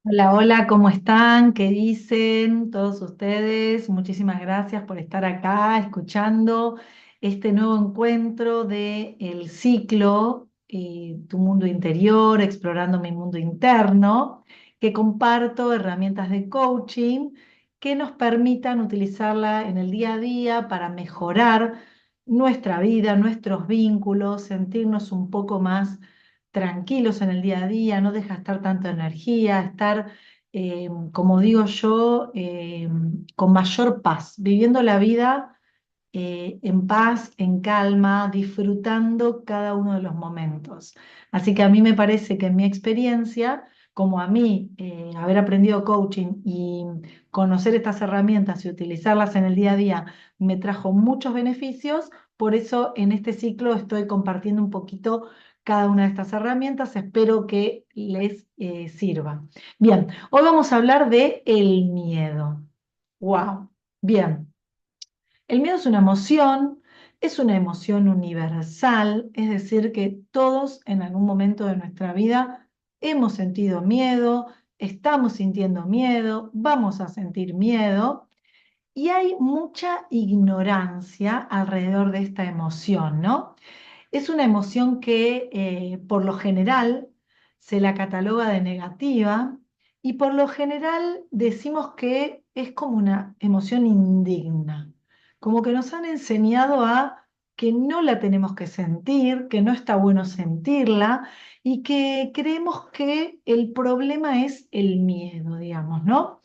Hola, hola, ¿cómo están? ¿Qué dicen todos ustedes? Muchísimas gracias por estar acá escuchando este nuevo encuentro de el ciclo Tu mundo interior, explorando mi mundo interno, que comparto herramientas de coaching que nos permitan utilizarla en el día a día para mejorar nuestra vida, nuestros vínculos, sentirnos un poco más tranquilos en el día a día, no deja estar tanta energía, estar, como digo yo, con mayor paz, viviendo la vida en paz, en calma, disfrutando cada uno de los momentos. Así que a mí me parece que en mi experiencia, como a mí haber aprendido coaching y conocer estas herramientas y utilizarlas en el día a día me trajo muchos beneficios, por eso en este ciclo estoy compartiendo un poquito cada una de estas herramientas, espero que les sirva. Bien, hoy vamos a hablar de el miedo. Wow, bien. El miedo es una emoción universal, es decir, que todos en algún momento de nuestra vida hemos sentido miedo, estamos sintiendo miedo, vamos a sentir miedo y hay mucha ignorancia alrededor de esta emoción, ¿no? Es una emoción que por lo general se la cataloga de negativa y por lo general decimos que es como una emoción indigna, como que nos han enseñado a que no la tenemos que sentir, que no está bueno sentirla y que creemos que el problema es el miedo, digamos, ¿no?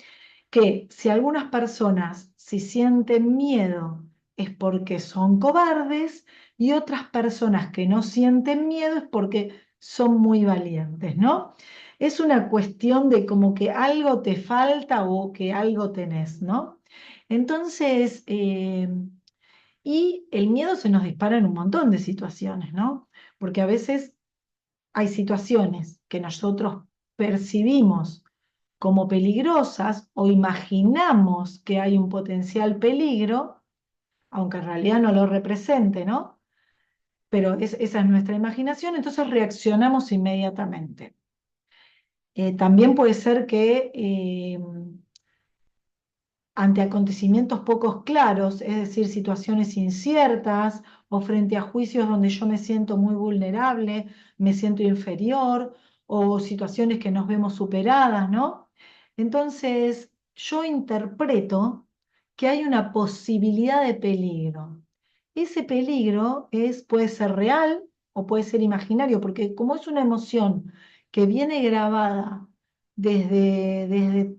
Que si algunas personas si sienten miedo es porque son cobardes y otras personas que no sienten miedo es porque son muy valientes, ¿no? Es una cuestión de como que algo te falta o que algo tenés, ¿no? Entonces, y el miedo se nos dispara en un montón de situaciones, ¿no? Porque a veces hay situaciones que nosotros percibimos como peligrosas o imaginamos que hay un potencial peligro, aunque en realidad no lo represente, ¿no? Pero esa es nuestra imaginación, entonces reaccionamos inmediatamente. También puede ser que ante acontecimientos pocos claros, es decir, situaciones inciertas o frente a juicios donde yo me siento muy vulnerable, me siento inferior o situaciones que nos vemos superadas, ¿no? Entonces, yo interpreto que hay una posibilidad de peligro. Ese peligro puede ser real o puede ser imaginario, porque como es una emoción que viene grabada desde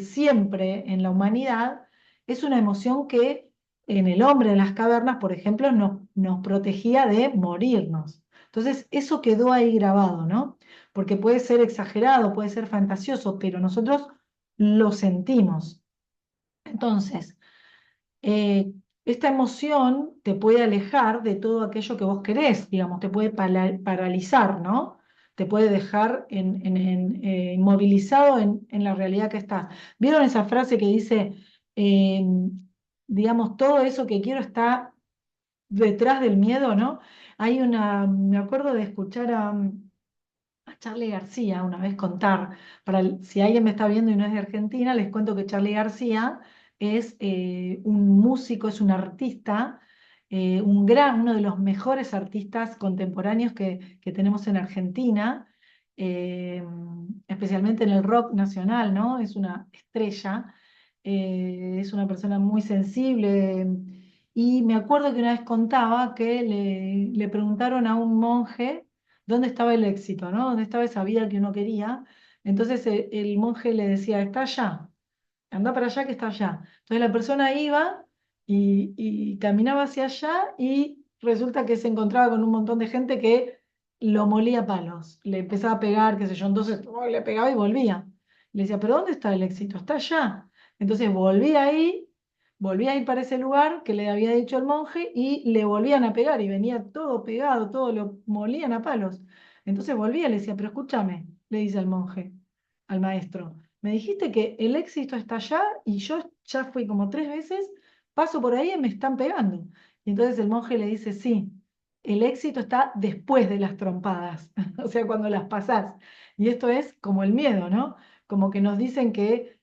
siempre en la humanidad, es una emoción que en el hombre de las cavernas, por ejemplo, nos protegía de morirnos. Entonces, eso quedó ahí grabado, ¿no? Porque puede ser exagerado, puede ser fantasioso, pero nosotros lo sentimos. Entonces, eh, esta emoción te puede alejar de todo aquello que vos querés, digamos, te puede paralizar, ¿no? Te puede dejar inmovilizado en la realidad que estás. ¿Vieron esa frase que dice, eh, digamos, todo eso que quiero está detrás del miedo, ¿no? Me acuerdo de escuchar a Charly García una vez contar, si alguien me está viendo y no es de Argentina, les cuento que Charly García es un músico, es un artista, uno de los mejores artistas contemporáneos que tenemos en Argentina, eh, especialmente en el rock nacional, ¿no? Es una estrella, es una persona muy sensible. Y me acuerdo que una vez contaba que le preguntaron a un monje dónde estaba el éxito, ¿no? ¿Dónde estaba esa vida que uno quería? Entonces el monje le decía, está allá, anda para allá que está allá. Entonces la persona iba y caminaba hacia allá y resulta que se encontraba con un montón de gente que lo molía a palos, le empezaba a pegar, qué sé yo, entonces le pegaba y volvía. Le decía, ¿pero dónde está el éxito? Está allá. Entonces volvía a ir para ese lugar que le había dicho el monje y le volvían a pegar y venía todo pegado, todo lo molían a palos. Entonces volvía y le decía, pero escúchame, le dice al monje, al maestro, me dijiste que el éxito está allá y yo ya fui como 3 veces, paso por ahí y me están pegando. Y entonces el monje le dice, sí, el éxito está después de las trompadas, o sea, cuando las pasás. Y esto es como el miedo, ¿no? como que nos dicen que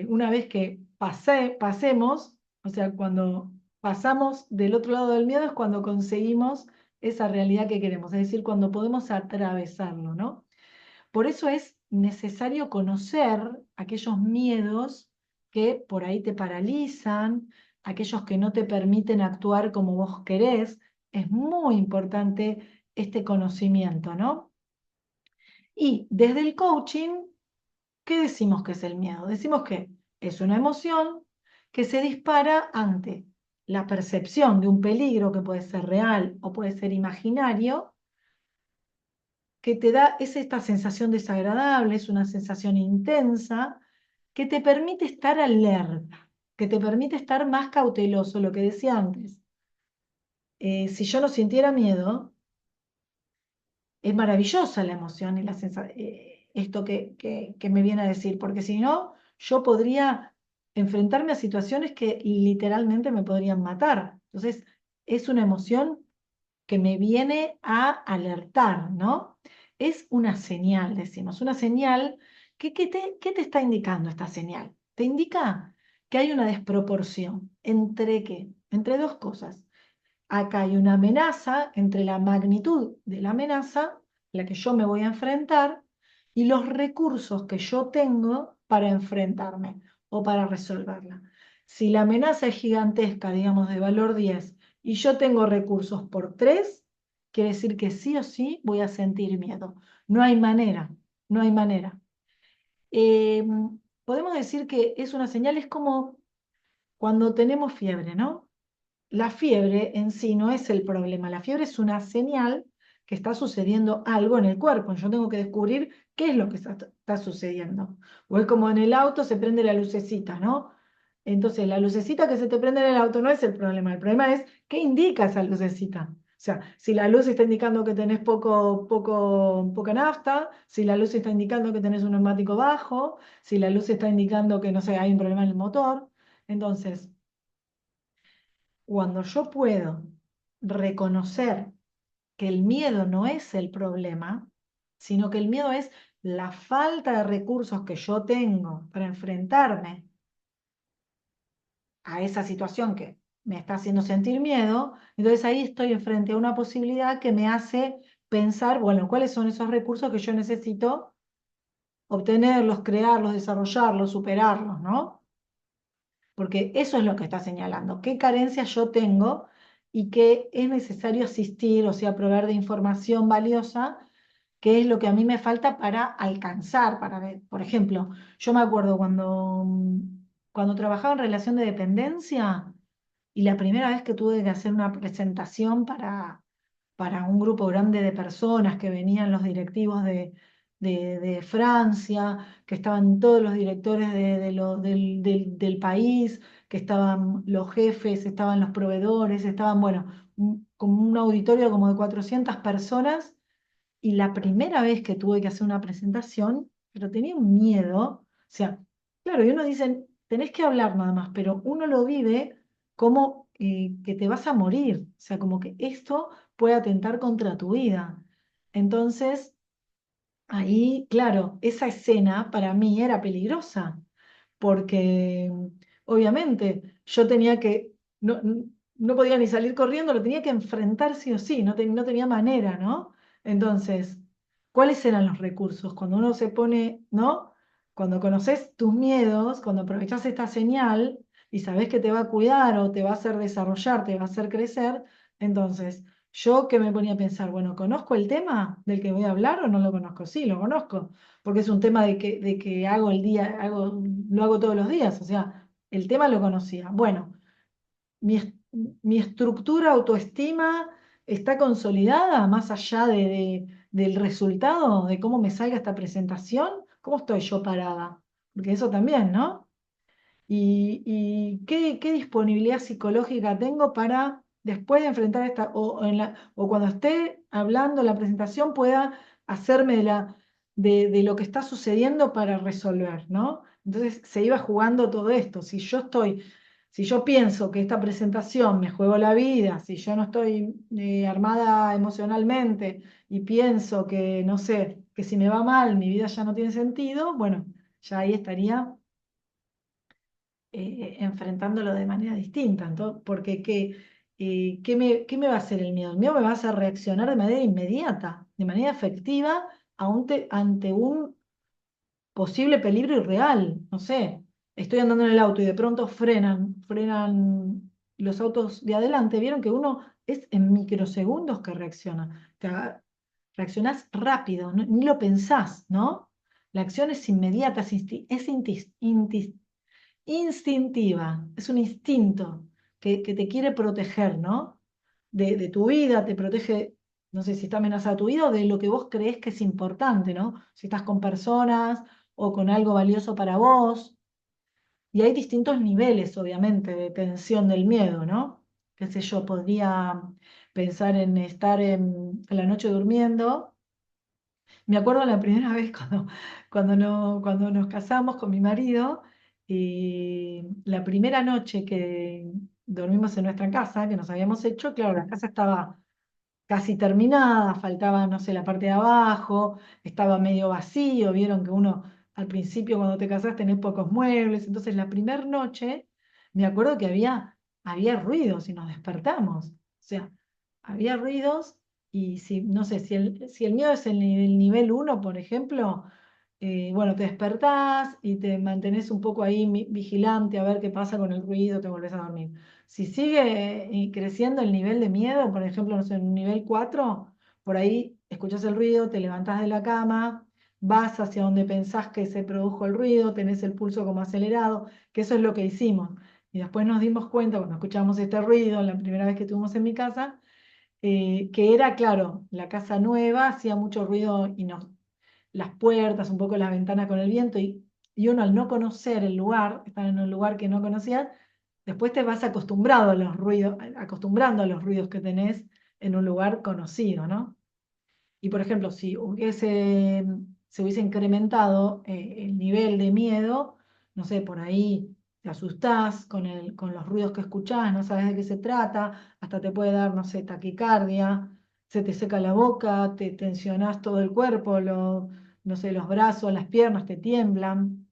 una vez que pasemos, o sea, cuando pasamos del otro lado del miedo es cuando conseguimos esa realidad que queremos, es decir, cuando podemos atravesarlo, ¿no? Por eso es necesario conocer aquellos miedos que por ahí te paralizan, aquellos que no te permiten actuar como vos querés. Es muy importante este conocimiento, ¿no? Y desde el coaching, ¿qué decimos que es el miedo? Decimos que es una emoción que se dispara ante la percepción de un peligro que puede ser real o puede ser imaginario, que te da, es esta sensación desagradable, es una sensación intensa, que te permite estar alerta, que te permite estar más cauteloso, lo que decía antes. Si yo no sintiera miedo, es maravillosa la emoción y esto que me viene a decir, porque si no, yo podría enfrentarme a situaciones que literalmente me podrían matar. Entonces, es una emoción que me viene a alertar, ¿no? Es una señal, decimos, una señal ¿qué te está indicando esta señal? Te indica que hay una desproporción entre qué, entre dos cosas. Acá hay una amenaza entre la magnitud de la amenaza, a la que yo me voy a enfrentar, y los recursos que yo tengo para enfrentarme o para resolverla. Si la amenaza es gigantesca, digamos de valor 10, y yo tengo recursos por 3, quiere decir que sí o sí voy a sentir miedo. No hay manera, no hay manera. Eh, Podemos decir que es una señal, es como cuando tenemos fiebre, ¿no? La fiebre en sí no es el problema, la fiebre es una señal que está sucediendo algo en el cuerpo. Yo tengo que descubrir qué es lo que está sucediendo. O es como en el auto se prende la lucecita, ¿no? Entonces, la lucecita que se te prende en el auto no es el problema es qué indica esa lucecita. O sea, si la luz está indicando que tenés poca nafta, si la luz está indicando que tenés un neumático bajo, si la luz está indicando que, no sé, hay un problema en el motor. Entonces, cuando yo puedo reconocer que el miedo no es el problema, sino que el miedo es la falta de recursos que yo tengo para enfrentarme a esa situación que me está haciendo sentir miedo, entonces ahí estoy frente a una posibilidad que me hace pensar, bueno, ¿cuáles son esos recursos que yo necesito obtenerlos, crearlos, desarrollarlos, superarlos, ¿no? Porque eso es lo que está señalando, qué carencias yo tengo y que es necesario asistir, o sea, proveer de información valiosa, qué es lo que a mí me falta para alcanzar, para ver. Por ejemplo, yo me acuerdo cuando trabajaba en relación de dependencia y la primera vez que tuve que hacer una presentación para un grupo grande de personas que venían los directivos de Francia, que estaban todos los directores del país, que estaban los jefes, estaban los proveedores, estaban, bueno, como un auditorio como de 400 personas, y la primera vez que tuve que hacer una presentación, pero tenía un miedo, o sea, claro, y uno dice, tenés que hablar nada más, pero uno lo vive como que te vas a morir, o sea, como que esto puede atentar contra tu vida. Entonces, ahí, claro, esa escena para mí era peligrosa, porque obviamente yo tenía que, no podía ni salir corriendo, lo tenía que enfrentar sí o sí, no tenía manera, ¿no? Entonces, ¿cuáles eran los recursos? Cuando uno se pone, ¿no? Cuando conoces tus miedos, cuando aprovechas esta señal y sabes que te va a cuidar o te va a hacer desarrollar, te va a hacer crecer, entonces, yo que me ponía a pensar, bueno, ¿conozco el tema del que voy a hablar o no lo conozco? Sí, lo conozco, porque es un tema de que hago lo hago todos los días, o sea, el tema lo conocía. Bueno, mi, est- mi estructura autoestima está consolidada más allá del resultado, de cómo me salga esta presentación, ¿cómo estoy yo parada? Porque eso también, ¿no? Y qué disponibilidad psicológica tengo para después de enfrentar o cuando esté hablando en la presentación pueda hacerme de lo que está sucediendo para resolver, ¿no? Entonces se iba jugando todo esto. Si yo pienso que esta presentación me juego la vida, si yo no estoy armada emocionalmente y pienso que, no sé, que si me va mal mi vida ya no tiene sentido, bueno. ya ahí estaría enfrentándolo de manera distinta. Porque ¿qué me va a hacer el miedo? El miedo me va a hacer reaccionar de manera inmediata, de manera efectiva ante un posible peligro irreal. No sé, estoy andando en el auto y de pronto frenan los autos de adelante. Vieron que uno es en microsegundos que reacciona. Reaccionás rápido, ni lo pensás, ¿no? La acción es inmediata, instintiva, es un instinto que te quiere proteger, ¿no? De tu vida, te protege, no sé si está amenazada tu vida o de lo que vos crees que es importante, ¿no? Si estás con personas o con algo valioso para vos. Y hay distintos niveles, obviamente, de tensión del miedo, ¿no? Qué sé yo, podría pensar en estar en la noche durmiendo. Me acuerdo la primera vez cuando nos casamos con mi marido, y la primera noche que dormimos en nuestra casa, que nos habíamos hecho, claro, la casa estaba casi terminada, faltaba, no sé, la parte de abajo, estaba medio vacío, vieron que uno al principio cuando te casás tenés pocos muebles, entonces la primera noche me acuerdo que había ruidos y nos despertamos, o sea, había ruidos y si, no sé, si el miedo es el nivel uno, por ejemplo, bueno, te despertás y te mantenés un poco ahí vigilante a ver qué pasa con el ruido, te volvés a dormir. Si sigue creciendo el nivel de miedo, por ejemplo, no sé, en un nivel 4 por ahí escuchás el ruido, te levantás de la cama, vas hacia donde pensás que se produjo el ruido, tenés el pulso como acelerado, que eso es lo que hicimos. Y después nos dimos cuenta, cuando escuchamos este ruido, la primera vez que estuvimos en mi casa, que era, claro, la casa nueva, hacía mucho ruido y las puertas, un poco las ventanas con el viento, y uno al no conocer el lugar, estar en un lugar que no conocías, después te vas acostumbrado a los ruidos, acostumbrando a los ruidos que tenés en un lugar conocido, ¿no? Y por ejemplo, si se hubiese incrementado el nivel de miedo, no sé, por ahí te asustás con los ruidos que escuchás, no sabes de qué se trata, hasta te puede dar, no sé, taquicardia, se te seca la boca, te tensionás todo el cuerpo, no sé, los brazos, las piernas te tiemblan.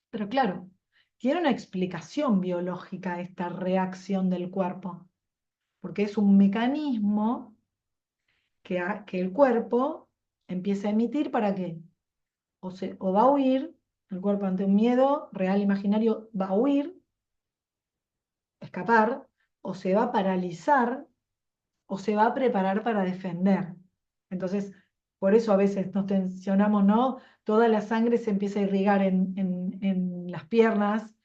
Pero claro, tiene una explicación biológica esta reacción del cuerpo, porque es un mecanismo que el cuerpo empieza a emitir para que o va a huir, el cuerpo ante un miedo real, imaginario, va a huir, escapar, o se va a paralizar, o se va a preparar para defender. Entonces, por eso a veces nos tensionamos, ¿no? Toda la sangre se empieza a irrigar en las piernas,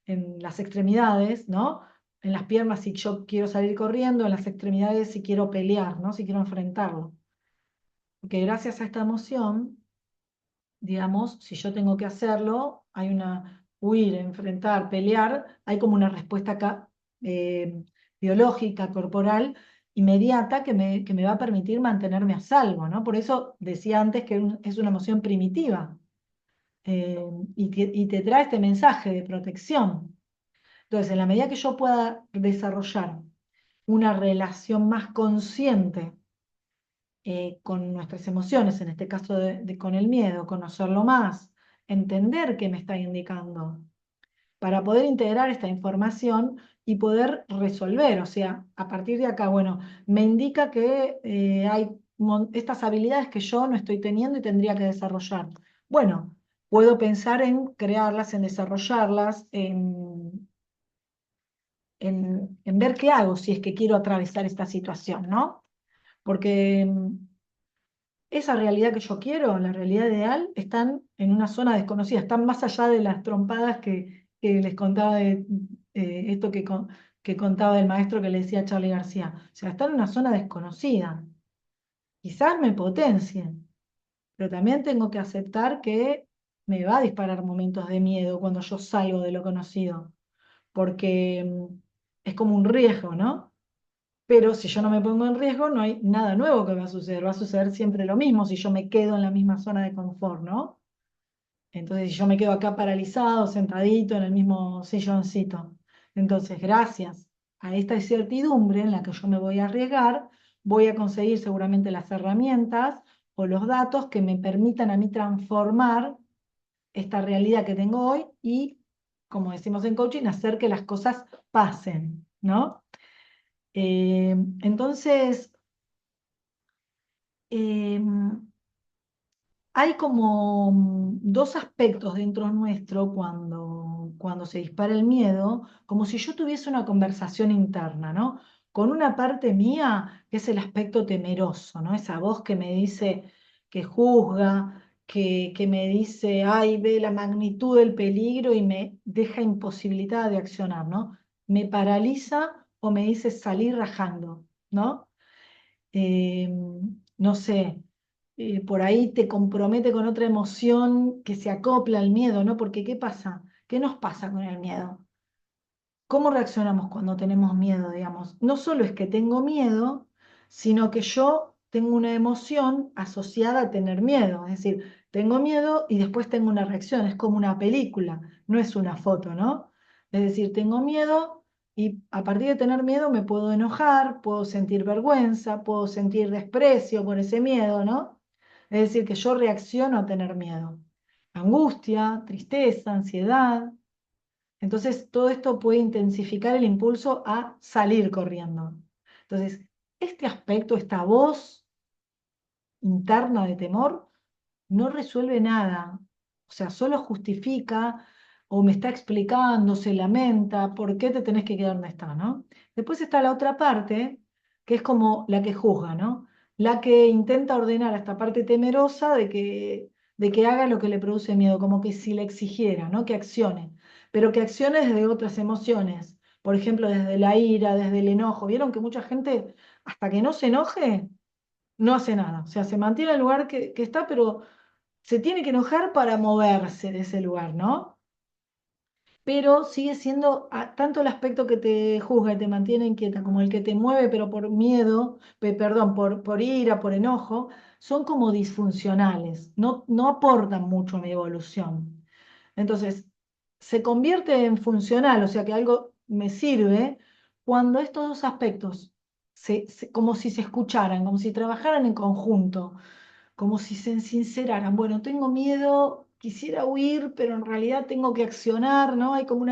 en las extremidades, ¿no? En las piernas si yo quiero salir corriendo, en las extremidades si quiero pelear, ¿no? Si quiero enfrentarlo. Porque gracias a esta emoción, digamos, si yo tengo que hacerlo, hay una huir, enfrentar, pelear, hay como una respuesta acá, biológica, corporal, inmediata que me va a permitir mantenerme a salvo, ¿no? Por eso decía antes que es una emoción primitiva, eh, y te trae este mensaje de protección. Entonces, en la medida que yo pueda desarrollar una relación más consciente con nuestras emociones, en este caso con el miedo, conocerlo más, entender qué me está indicando, para poder integrar esta información y poder resolver. O sea, a partir de acá, bueno, me indica que hay estas habilidades que yo no estoy teniendo y tendría que desarrollar. Bueno, puedo pensar en crearlas, en desarrollarlas, en ver qué hago si es que quiero atravesar esta situación, ¿no? Porque esa realidad que yo quiero, la realidad ideal, están en una zona desconocida, están más allá de las trompadas que les contaba de esto que contaba el maestro que le decía a Charlie García. O sea, están en una zona desconocida. Quizás me potencien, pero también tengo que aceptar que me va a disparar momentos de miedo cuando yo salgo de lo conocido, porque es como un riesgo, ¿no? Pero si yo no me pongo en riesgo, no hay nada nuevo que va a suceder siempre lo mismo si yo me quedo en la misma zona de confort, ¿no? Entonces, si yo me quedo acá paralizado, sentadito en el mismo silloncito. Entonces, gracias a esta incertidumbre en la que yo me voy a arriesgar, voy a conseguir seguramente las herramientas o los datos que me permitan a mí transformar esta realidad que tengo hoy y, como decimos en coaching, hacer que las cosas pasen, ¿no? Entonces, em, hay como dos aspectos dentro nuestro cuando se dispara el miedo, como si yo tuviese una conversación interna, ¿no? Con una parte mía que es el aspecto temeroso, ¿no? Esa voz que me dice, que juzga, que me dice, ay, ve la magnitud del peligro y me deja imposibilitada de accionar, ¿no? Me paraliza o me dice salir rajando, ¿no? eh, no sé, por ahí te compromete con otra emoción que se acopla al miedo, ¿no? Porque ¿qué pasa? ¿Qué nos pasa con el miedo? ¿Cómo reaccionamos cuando tenemos miedo, digamos? No solo es que tengo miedo, sino que yo tengo una emoción asociada a tener miedo. Es decir, tengo miedo y después tengo una reacción. Es como una película, no es una foto, ¿no? Es decir, tengo miedo y a partir de tener miedo me puedo enojar, puedo sentir vergüenza, puedo sentir desprecio por ese miedo, ¿no? Es decir, que yo reacciono a tener miedo. Angustia, tristeza, ansiedad. Entonces, todo esto puede intensificar el impulso a salir corriendo. Entonces, este aspecto, esta voz interna de temor, no resuelve nada. O sea, solo justifica o me está explicando, se lamenta, por qué te tenés que quedar donde está, ¿no? Después está la otra parte, que es como la que juzga, ¿no? La que intenta ordenar a esta parte temerosa de que haga lo que le produce miedo, como que si le exigiera, ¿no? Que accione, pero que accione desde otras emociones. Por ejemplo, desde la ira, desde el enojo. ¿Vieron que mucha gente, hasta que no se enoje, no hace nada? O sea, se mantiene en el lugar que está, pero se tiene que enojar para moverse de ese lugar, ¿no? Pero sigue siendo tanto el aspecto que te juzga y te mantiene inquieta como el que te mueve, pero por miedo, perdón, por ira, por enojo, son como disfuncionales, no aportan mucho a mi evolución. Entonces, se convierte en funcional, o sea que algo me sirve cuando estos dos aspectos, como si se escucharan, como si trabajaran en conjunto, como si se sinceraran, bueno, tengo miedo, quisiera huir, pero en realidad tengo que accionar, ¿no? Hay como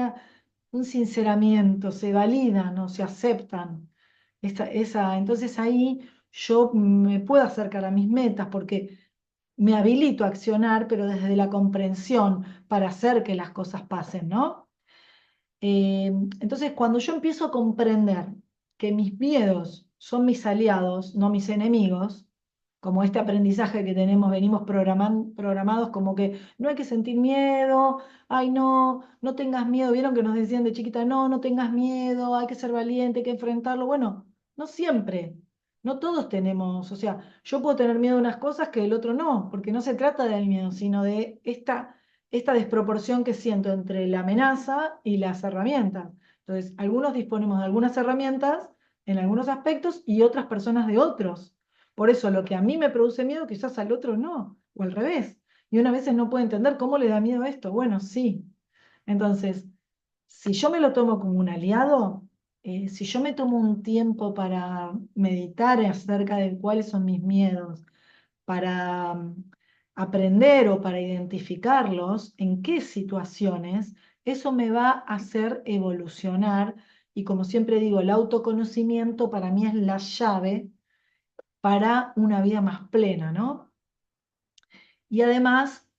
un sinceramiento, se validan, ¿no? Se aceptan. Entonces ahí yo me puedo acercar a mis metas porque me habilito a accionar, pero desde la comprensión para hacer que las cosas pasen, ¿no? Entonces, cuando yo empiezo a comprender que mis miedos son mis aliados, no mis enemigos, como este aprendizaje que tenemos, venimos programados como que no hay que sentir miedo, ay no, no tengas miedo, vieron que nos decían de chiquita, no, no tengas miedo, hay que ser valiente, hay que enfrentarlo. Bueno, no siempre, no todos tenemos, o sea, yo puedo tener miedo de unas cosas que el otro no, porque no se trata del miedo, sino de esta desproporción que siento entre la amenaza y las herramientas. Entonces, algunos disponemos de algunas herramientas en algunos aspectos y otras personas de otros. Por eso lo que a mí me produce miedo, quizás al otro no, o al revés. Y una veces no puede entender cómo le da miedo esto. Bueno, sí. Entonces, si yo me lo tomo como un aliado, si yo me tomo un tiempo para meditar acerca de cuáles son mis miedos, para aprender o para identificarlos, en qué situaciones, eso me va a hacer evolucionar. Y como siempre digo, el autoconocimiento para mí es la llave para una vida más plena, ¿no? Y además,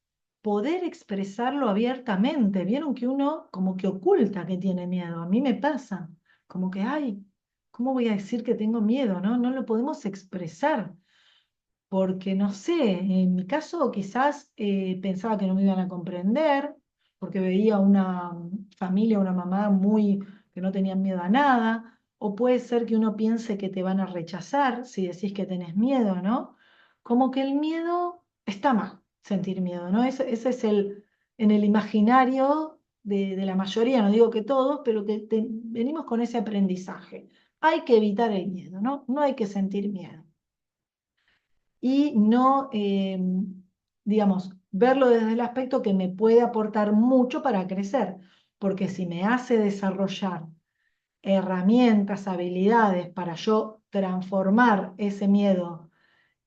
poder expresarlo abiertamente. Vieron que uno como que oculta que tiene miedo. A mí me pasa, como que, ay, ¿cómo voy a decir que tengo miedo? No, no lo podemos expresar porque no sé, en mi caso quizás pensaba que no me iban a comprender, porque veía una familia, una mamá muy que no tenían miedo a nada, o puede ser que uno piense que te van a rechazar si decís que tenés miedo, ¿no? Como que el miedo está mal, sentir miedo, ¿no? Ese es en el imaginario de la mayoría, no digo que todos, pero que venimos con ese aprendizaje. Hay que evitar el miedo, ¿no? No hay que sentir miedo y no, digamos, verlo desde el aspecto que me puede aportar mucho para crecer, porque si me hace desarrollar herramientas, habilidades para yo transformar ese miedo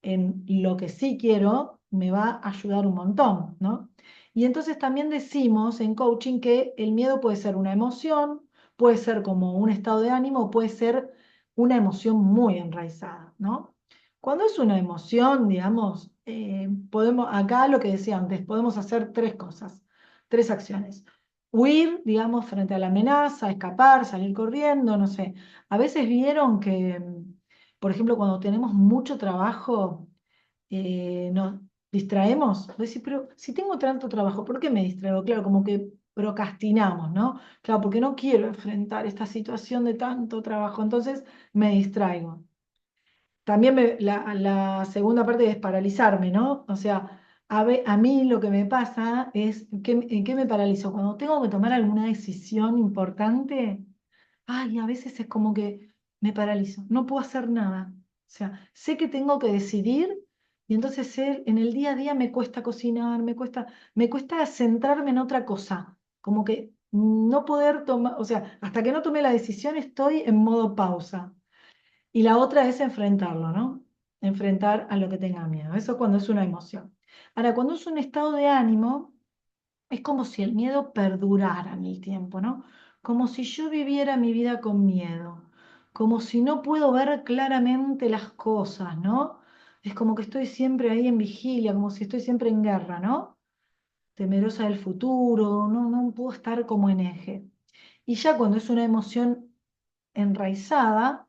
en lo que sí quiero, me va a ayudar un montón, ¿no? Y entonces también decimos en coaching que el miedo puede ser una emoción, puede ser como un estado de ánimo, puede ser una emoción muy enraizada, ¿no? Cuando es una emoción, digamos, podemos, acá lo que decía antes, podemos hacer tres cosas, tres acciones. Huir, digamos, frente a la amenaza, escapar, salir corriendo, no sé. A veces vieron que, por ejemplo, cuando tenemos mucho trabajo, nos distraemos. Decir, pero si tengo tanto trabajo, ¿por qué me distraigo? Claro, como que procrastinamos, ¿no? Claro, porque no quiero enfrentar esta situación de tanto trabajo, entonces me distraigo. También la segunda parte es paralizarme, ¿no? O sea, a mí lo que me pasa es, ¿en qué me paralizo? Cuando tengo que tomar alguna decisión importante, ay, a veces es como que me paralizo, no puedo hacer nada. O sea, sé que tengo que decidir y entonces en el día a día me cuesta cocinar, me cuesta centrarme en otra cosa, como que no poder tomar, o sea, hasta que no tomé la decisión estoy en modo pausa. Y la otra es enfrentarlo, ¿no? Enfrentar a lo que tenga miedo. Eso cuando es una emoción. Ahora, cuando es un estado de ánimo, es como si el miedo perdurara en el tiempo, ¿no? Como si yo viviera mi vida con miedo, como si no puedo ver claramente las cosas, ¿no? Es como que estoy siempre ahí en vigilia, como si estoy siempre en guerra, ¿no? Temerosa del futuro, no puedo estar como en eje. Y ya cuando es una emoción enraizada,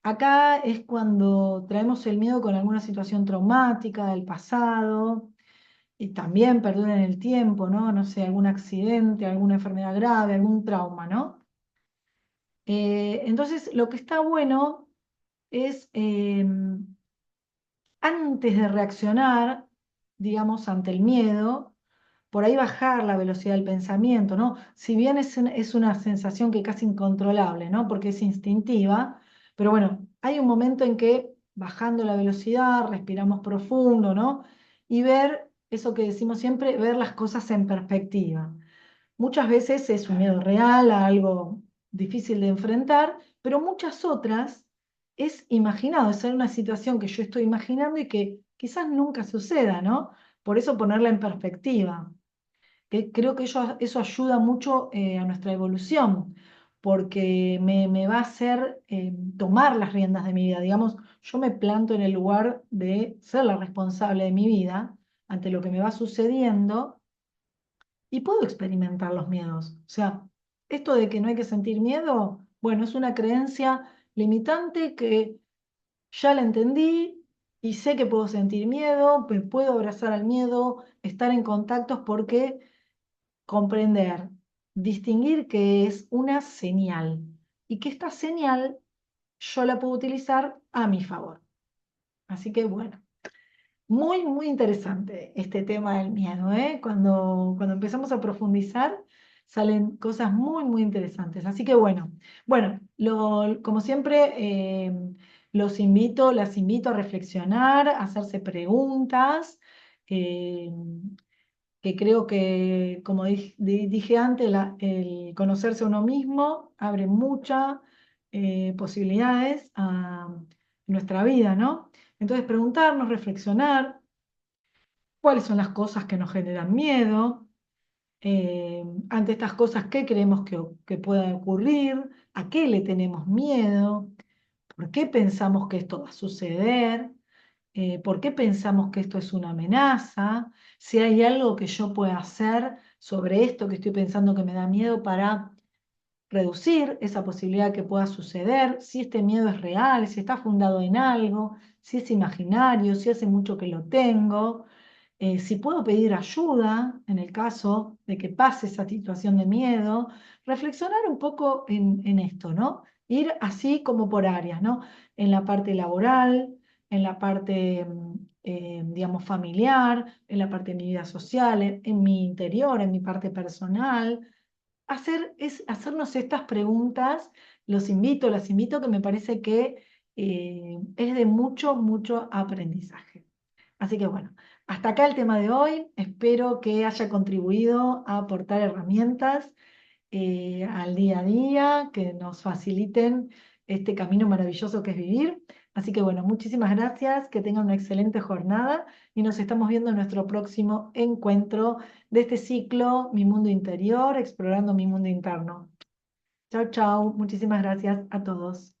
acá es cuando traemos el miedo con alguna situación traumática del pasado y también perdura en el tiempo, ¿no? No sé, algún accidente, alguna enfermedad grave, algún trauma, ¿no? Entonces, lo que está bueno es, antes de reaccionar, digamos, ante el miedo, por ahí bajar la velocidad del pensamiento, ¿no? Si bien es una sensación que casi incontrolable, ¿no? Porque es instintiva, pero bueno, hay un momento en que bajando la velocidad, respiramos profundo, ¿no? Y ver eso que decimos siempre, ver las cosas en perspectiva. Muchas veces es un miedo real, a algo difícil de enfrentar, pero muchas otras es imaginado, es una situación que yo estoy imaginando y que quizás nunca suceda, ¿no? Por eso ponerla en perspectiva. Creo que eso ayuda mucho a nuestra evolución, porque me va a hacer tomar las riendas de mi vida. Digamos, yo me planto en el lugar de ser la responsable de mi vida ante lo que me va sucediendo y puedo experimentar los miedos. O sea, esto de que no hay que sentir miedo, bueno, es una creencia limitante que ya la entendí y sé que puedo sentir miedo, me puedo abrazar al miedo, estar en contactos porque comprender, distinguir que es una señal y que esta señal yo la puedo utilizar a mi favor. Así que bueno. Muy, muy interesante este tema del miedo, ¿eh? Cuando empezamos a profundizar, salen cosas muy, muy interesantes. Así que bueno, como siempre, las invito a reflexionar, a hacerse preguntas, eh, que creo que, como dije antes, el conocerse a uno mismo abre muchas posibilidades a nuestra vida, ¿no? Entonces, preguntarnos, reflexionar cuáles son las cosas que nos generan miedo, ante estas cosas, qué creemos que pueda ocurrir, a qué le tenemos miedo, por qué pensamos que esto va a suceder, por qué pensamos que esto es una amenaza, si hay algo que yo pueda hacer sobre esto que estoy pensando que me da miedo para reducir esa posibilidad que pueda suceder, si este miedo es real, si está fundado en algo, si es imaginario, si hace mucho que lo tengo, si puedo pedir ayuda en el caso de que pase esa situación de miedo, reflexionar un poco en esto, ¿no? Ir así como por áreas, ¿no? En la parte laboral, en la parte, digamos, familiar, en la parte de mi vida social, en mi interior, en mi parte personal hacernos estas preguntas, las invito, que me parece que es de mucho, mucho aprendizaje. Así que bueno, hasta acá el tema de hoy. Espero que haya contribuido a aportar herramientas al día a día, que nos faciliten este camino maravilloso que es vivir. Así que bueno, muchísimas gracias, que tengan una excelente jornada y nos estamos viendo en nuestro próximo encuentro de este ciclo, Mi Mundo Interior, explorando mi mundo interno. Chao, chao, muchísimas gracias a todos.